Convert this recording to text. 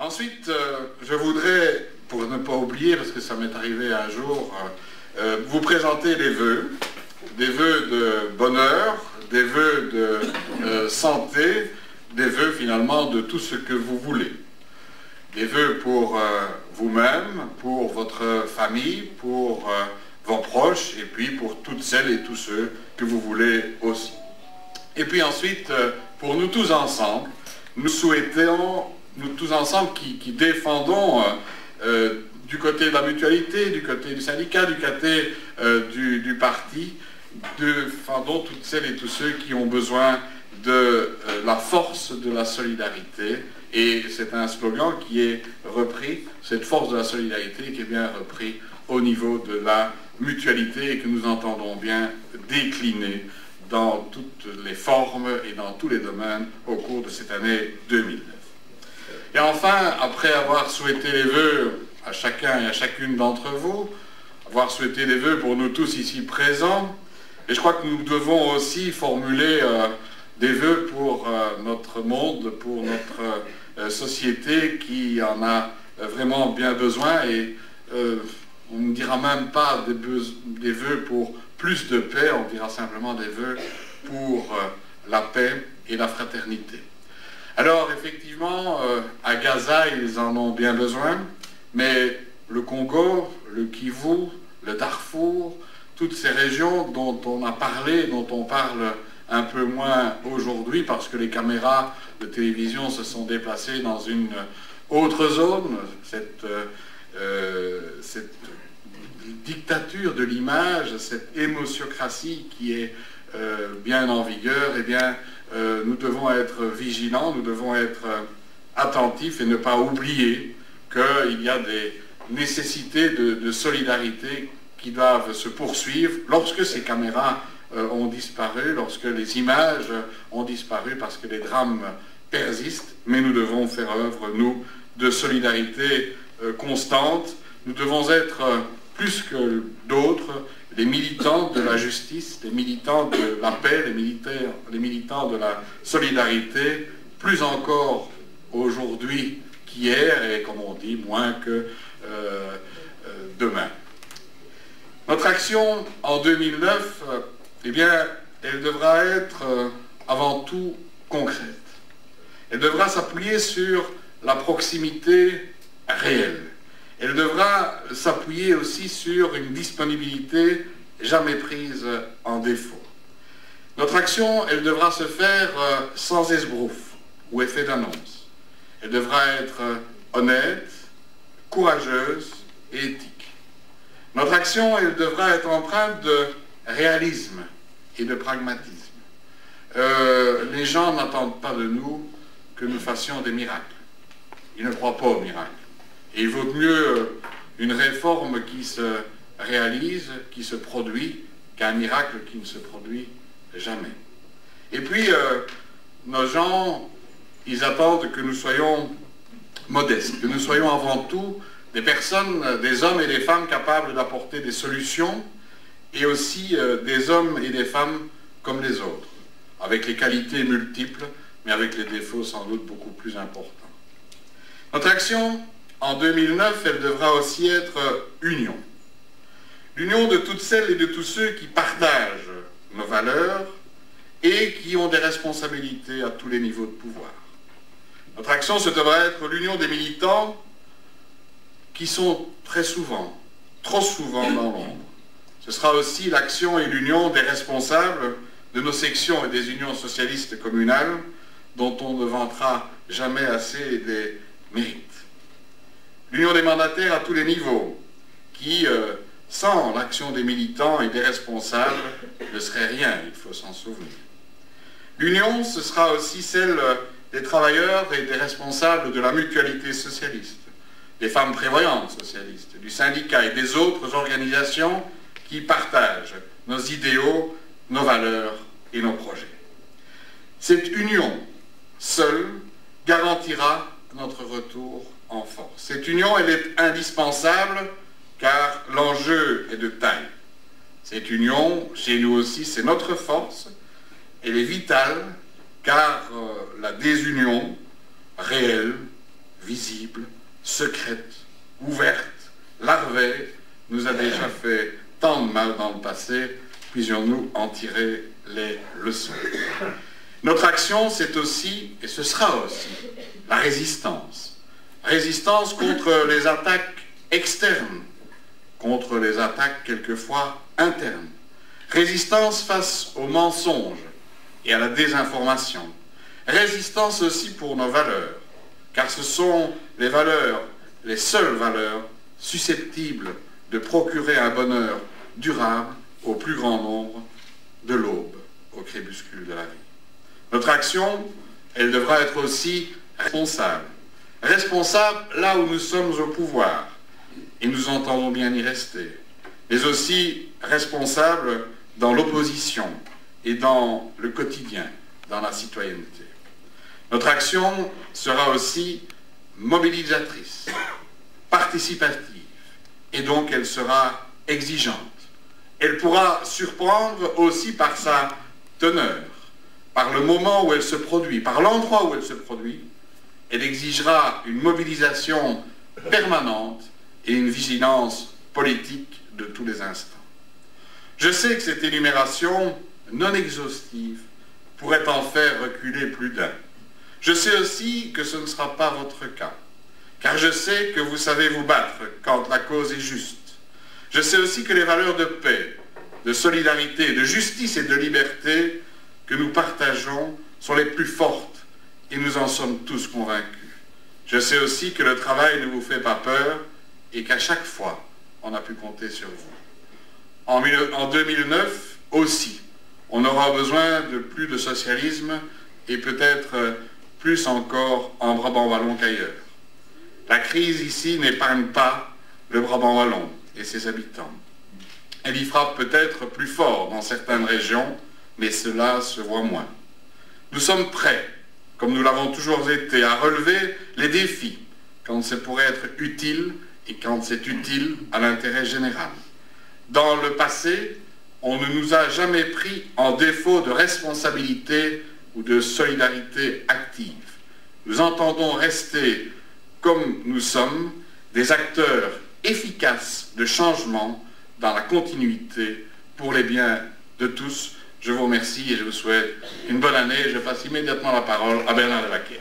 Ensuite, je voudrais, pour ne pas oublier, parce que ça m'est arrivé un jour, vous présenter des vœux de bonheur, des vœux de santé, des vœux finalement de tout ce que vous voulez. Des vœux pour vous-même, pour votre famille, pour vos proches, et puis pour toutes celles et tous ceux que vous voulez aussi. Et puis ensuite, pour nous tous ensemble, nous souhaitons, nous tous ensemble qui défendons du côté de la mutualité, du côté du syndicat, du côté du parti, défendons toutes celles et tous ceux qui ont besoin de la force de la solidarité. Et c'est un slogan qui est repris, cette force de la solidarité qui est bien repris au niveau de la mutualité et que nous entendons bien décliner dans toutes les formes et dans tous les domaines au cours de cette année 2009. Et enfin, après avoir souhaité les vœux à chacun et à chacune d'entre vous, avoir souhaité les vœux pour nous tous ici présents, et je crois que nous devons aussi formuler des vœux pour notre monde, pour notre société qui en a vraiment bien besoin, et on ne dira même pas des vœux pour plus de paix, on dira simplement des vœux pour la paix et la fraternité. Alors effectivement, à Gaza, ils en ont bien besoin, mais le Congo, le Kivu, le Darfour, toutes ces régions dont on a parlé, dont on parle un peu moins aujourd'hui parce que les caméras de télévision se sont déplacées dans une autre zone, cette dictature de l'image, cette émotiocratie qui est bien en vigueur, eh bien, nous devons être vigilants, nous devons être attentifs et ne pas oublier qu'il y a des nécessités de solidarité qui doivent se poursuivre lorsque ces caméras ont disparu, lorsque les images ont disparu parce que les drames persistent, mais nous devons faire œuvre, nous, de solidarité constante. Nous devons être plus que d'autres les militants de la justice, les militants de la paix, les militants de la solidarité, plus encore aujourd'hui qu'hier et, comme on dit, moins que demain. Notre action en 2009, eh bien, elle devra être avant tout concrète. Elle devra s'appuyer sur la proximité réelle. Elle devra s'appuyer aussi sur une disponibilité jamais prise en défaut. Notre action, elle devra se faire sans esbrouffe ou effet d'annonce. Elle devra être honnête, courageuse et éthique. Notre action, elle devra être empreinte de réalisme et de pragmatisme. Les gens n'attendent pas de nous que nous fassions des miracles. Ils ne croient pas aux miracles. Et il vaut mieux une réforme qui se réalise, qui se produit, qu'un miracle qui ne se produit jamais. Et puis, nos gens, ils attendent que nous soyons modestes, que nous soyons avant tout des personnes, des hommes et des femmes capables d'apporter des solutions, et aussi des hommes et des femmes comme les autres, avec les qualités multiples, mais avec les défauts sans doute beaucoup plus importants. Notre action, en 2009, elle devra aussi être union. L'union de toutes celles et de tous ceux qui partagent nos valeurs et qui ont des responsabilités à tous les niveaux de pouvoir. Notre action, ce devra être l'union des militants qui sont très souvent, trop souvent dans l'ombre. Ce sera aussi l'action et l'union des responsables de nos sections et des unions socialistes communales dont on ne vantera jamais assez des mérites. L'union des mandataires à tous les niveaux qui, sans l'action des militants et des responsables, ne serait rien, il faut s'en souvenir. L'union, ce sera aussi celle des travailleurs et des responsables de la mutualité socialiste, des femmes prévoyantes socialistes, du syndicat et des autres organisations qui partagent nos idéaux, nos valeurs et nos projets. Cette union, seule, garantira notre retour en force. Cette union, elle est indispensable car l'enjeu est de taille. Cette union, chez nous aussi, c'est notre force. Elle est vitale car la désunion réelle, visible, secrète, ouverte, larvée, nous a déjà fait tant de mal dans le passé, puissions-nous en tirer les leçons. Notre action, c'est aussi, et ce sera aussi, la résistance. Résistance contre les attaques externes, contre les attaques quelquefois internes. Résistance face aux mensonges et à la désinformation. Résistance aussi pour nos valeurs, car ce sont les valeurs, les seules valeurs susceptibles de procurer un bonheur durable au plus grand nombre de l'aube au crépuscule de la vie. Notre action, elle devra être aussi responsable. Responsable là où nous sommes au pouvoir, et nous entendons bien y rester, mais aussi responsable dans l'opposition et dans le quotidien, dans la citoyenneté. Notre action sera aussi mobilisatrice, participative, et donc elle sera exigeante. Elle pourra surprendre aussi par sa teneur, par le moment où elle se produit, par l'endroit où elle se produit. Elle exigera une mobilisation permanente et une vigilance politique de tous les instants. Je sais que cette énumération non exhaustive pourrait en faire reculer plus d'un. Je sais aussi que ce ne sera pas votre cas, car je sais que vous savez vous battre quand la cause est juste. Je sais aussi que les valeurs de paix, de solidarité, de justice et de liberté que nous partageons sont les plus fortes et nous en sommes tous convaincus. Je sais aussi que le travail ne vous fait pas peur et qu'à chaque fois, on a pu compter sur vous. En 2009 aussi, on aura besoin de plus de socialisme et peut-être plus encore en Brabant wallon qu'ailleurs. La crise ici n'épargne pas le Brabant wallon et ses habitants. Elle y frappe peut-être plus fort dans certaines régions, mais cela se voit moins. Nous sommes prêts, comme nous l'avons toujours été, à relever les défis quand c'est pour être utile et quand c'est utile à l'intérêt général. Dans le passé, on ne nous a jamais pris en défaut de responsabilité ou de solidarité active. Nous entendons rester, comme nous sommes, des acteurs efficaces de changement dans la continuité pour les biens de tous. Je vous remercie et je vous souhaite une bonne année. Je passe immédiatement la parole à Bernard Devaquer.